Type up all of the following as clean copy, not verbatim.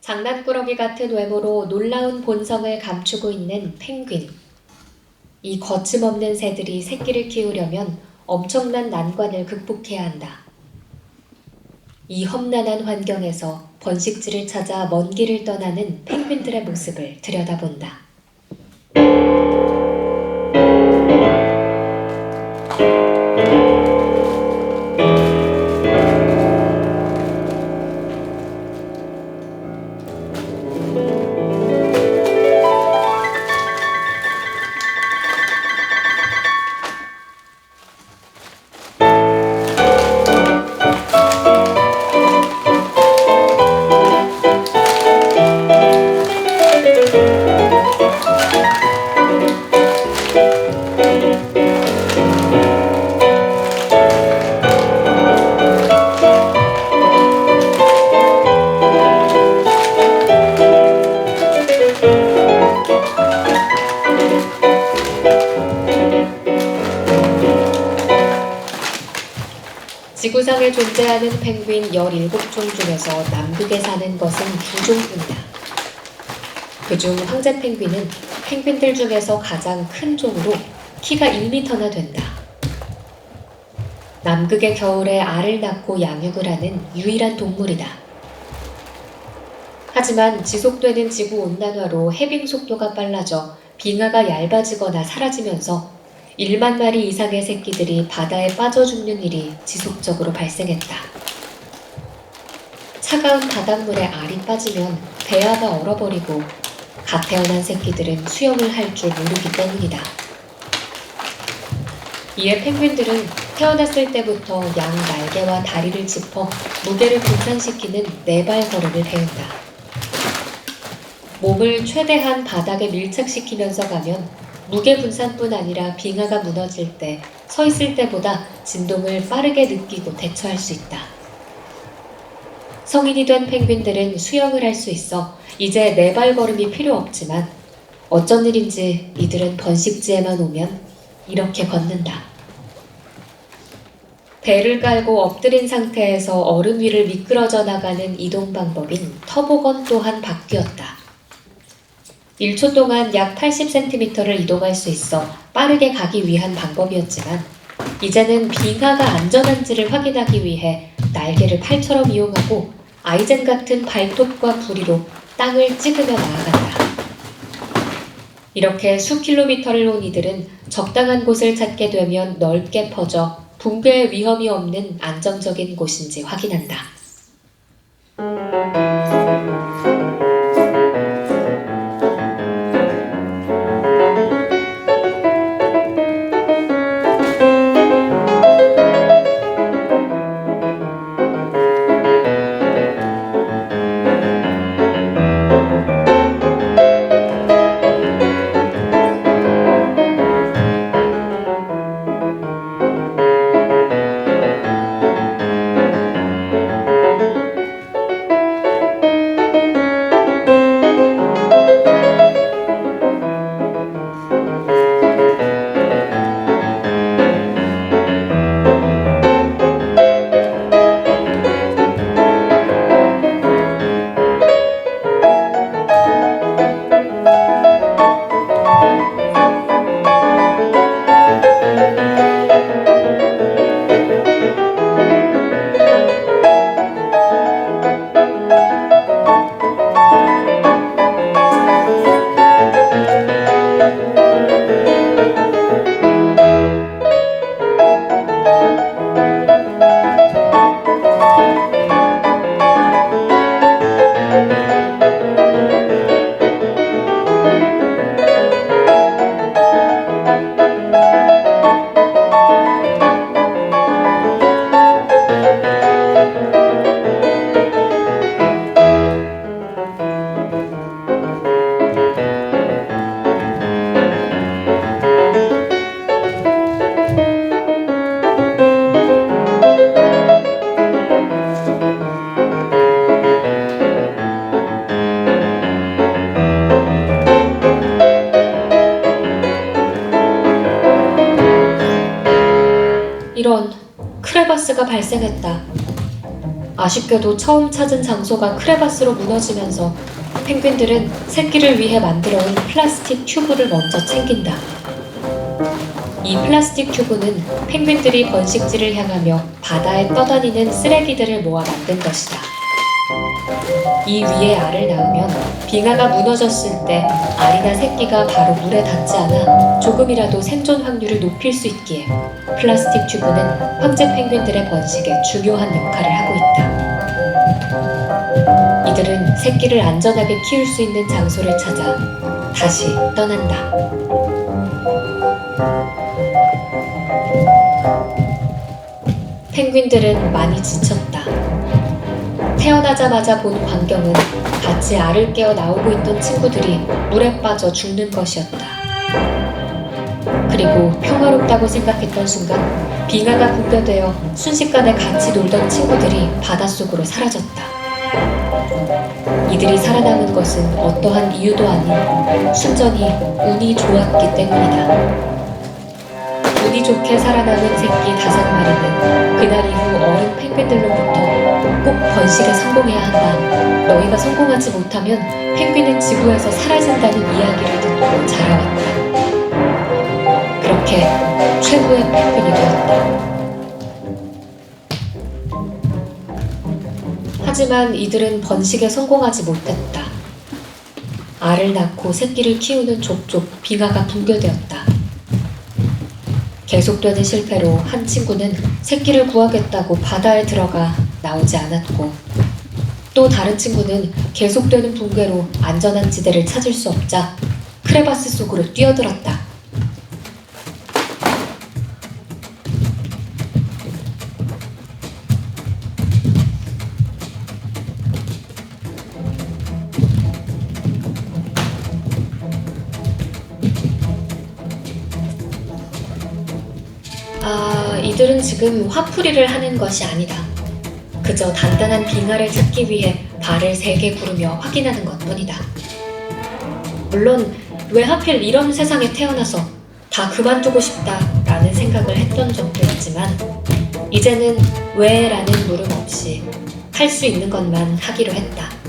장난꾸러기 같은 외모로 놀라운 본성을 감추고 있는 펭귄. 이 거침없는 새들이 새끼를 키우려면 엄청난 난관을 극복해야 한다. 이 험난한 환경에서 번식지를 찾아 먼 길을 떠나는 펭귄들의 모습을 들여다본다. 지구상에 존재하는 펭귄 17종 중에서 남극에 사는 것은 2종뿐이다. 그중 황제 펭귄은 펭귄들 중에서 가장 큰 종으로 키가 1m나 된다. 남극의 겨울에 알을 낳고 양육을 하는 유일한 동물이다. 하지만 지속되는 지구온난화로 해빙 속도가 빨라져 빙하가 얇아지거나 사라지면서 1만 마리 이상의 새끼들이 바다에 빠져 죽는 일이 지속적으로 발생했다. 차가운 바닷물에 알이 빠지면 배아가 얼어버리고 갓 태어난 새끼들은 수영을 할 줄 모르기 때문이다. 이에 펭귄들은 태어났을 때부터 양 날개와 다리를 짚어 무게를 분산시키는 네발 걸음을 배운다. 몸을 최대한 바닥에 밀착시키면서 가면 무게 분산뿐 아니라 빙하가 무너질 때 서 있을 때보다 진동을 빠르게 느끼고 대처할 수 있다. 성인이 된 펭귄들은 수영을 할 수 있어 이제 네발 걸음이 필요 없지만 어쩐 일인지 이들은 번식지에만 오면 이렇게 걷는다. 배를 깔고 엎드린 상태에서 얼음 위를 미끄러져 나가는 이동 방법인 터보건 또한 바뀌었다. 1초 동안 약 80cm를 이동할 수 있어 빠르게 가기 위한 방법이었지만 이제는 빙하가 안전한지를 확인하기 위해 날개를 팔처럼 이용하고 아이젠 같은 발톱과 부리로 땅을 찍으며 나아간다. 이렇게 수킬로미터를 온 이들은 적당한 곳을 찾게 되면 넓게 퍼져 붕괴의 위험이 없는 안정적인 곳인지 확인한다. 이런, 크레바스가 발생했다. 아쉽게도 처음 찾은 장소가 크레바스로 무너지면서 펭귄들은 새끼를 위해 만들어온 플라스틱 튜브를 먼저 챙긴다. 이 플라스틱 튜브는 펭귄들이 번식지를 향하며 바다에 떠다니는 쓰레기들을 모아 만든 것이다. 이 위에 알을 낳으면 빙하가 무너졌을 때 알이나 새끼가 바로 물에 닿지 않아 조금이라도 생존 확률을 높일 수 있기에 플라스틱 튜브는 황제 펭귄들의 번식에 중요한 역할을 하고 있다. 이들은 새끼를 안전하게 키울 수 있는 장소를 찾아 다시 떠난다. 펭귄들은 많이 지쳤다. 태어나자마자 본 광경은 같이 알을 깨어 나오고 있던 친구들이 물에 빠져 죽는 것이었다. 그리고 평화롭다고 생각했던 순간 빙하가 붕괴되어 순식간에 같이 놀던 친구들이 바닷속으로 사라졌다. 이들이 살아남은 것은 어떠한 이유도 아닌 순전히 운이 좋았기 때문이다. 운이 좋게 살아남은 새끼 5마리는 그날 이후 어린 펭귄들로부터 꼭 번식에 성공해야 한다. 너희가 성공하지 못하면 펭귄은 지구에서 사라진다는 이야기를 듣고 자라왔다. 그렇게 최고의 펭귄이 되었다. 하지만 이들은 번식에 성공하지 못했다. 알을 낳고 새끼를 키우는 족족 빙하가 붕괴되었다. 계속되는 실패로 한 친구는 새끼를 구하겠다고 바다에 들어가 나오지 않았고 또 다른 친구는 계속되는 붕괴로 안전한 지대를 찾을 수 없자 크레바스 속으로 뛰어들었다. 이들은 지금 화풀이를 하는 것이 아니다. 그저 단단한 빙하를 찾기 위해 발을 3개 구르며 확인하는 것뿐이다. 물론 왜 하필 이런 세상에 태어나서 다 그만두고 싶다라는 생각을 했던 적도 있지만 이제는 왜라는 물음 없이 할 수 있는 것만 하기로 했다.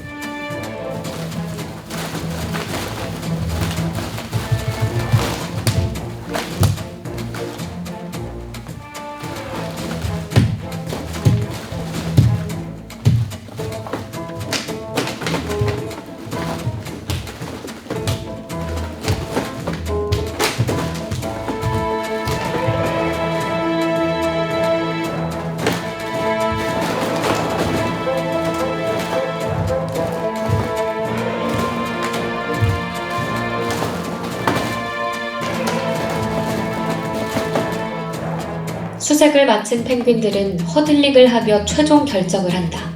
수색을 마친 펭귄들은 허들릭을 하며 최종 결정을 한다.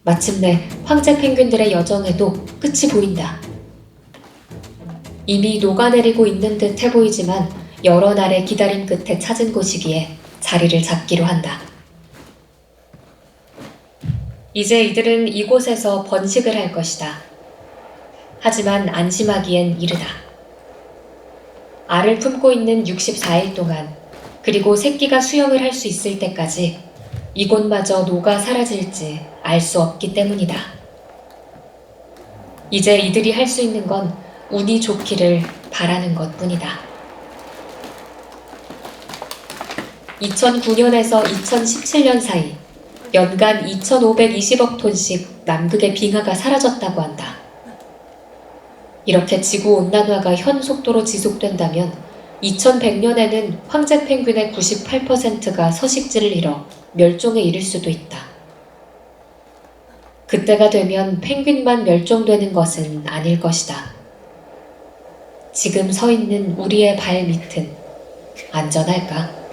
마침내 황제 펭귄들의 여정에도 끝이 보인다. 이미 녹아내리고 있는 듯 해 보이지만 여러 날의 기다림 끝에 찾은 곳이기에 자리를 잡기로 한다. 이제 이들은 이곳에서 번식을 할 것이다. 하지만 안심하기엔 이르다. 알을 품고 있는 64일 동안 그리고 새끼가 수영을 할 수 있을 때까지 이곳마저 녹아 사라질지 알 수 없기 때문이다. 이제 이들이 할 수 있는 건 운이 좋기를 바라는 것뿐이다. 2009년에서 2017년 사이 연간 2,520억 톤씩 남극의 빙하가 사라졌다고 한다. 이렇게 지구온난화가 현 속도로 지속된다면 2100년에는 황제 펭귄의 98%가 서식지를 잃어 멸종에 이를 수도 있다. 그때가 되면 펭귄만 멸종되는 것은 아닐 것이다. 지금 서 있는 우리의 발 밑은 안전할까?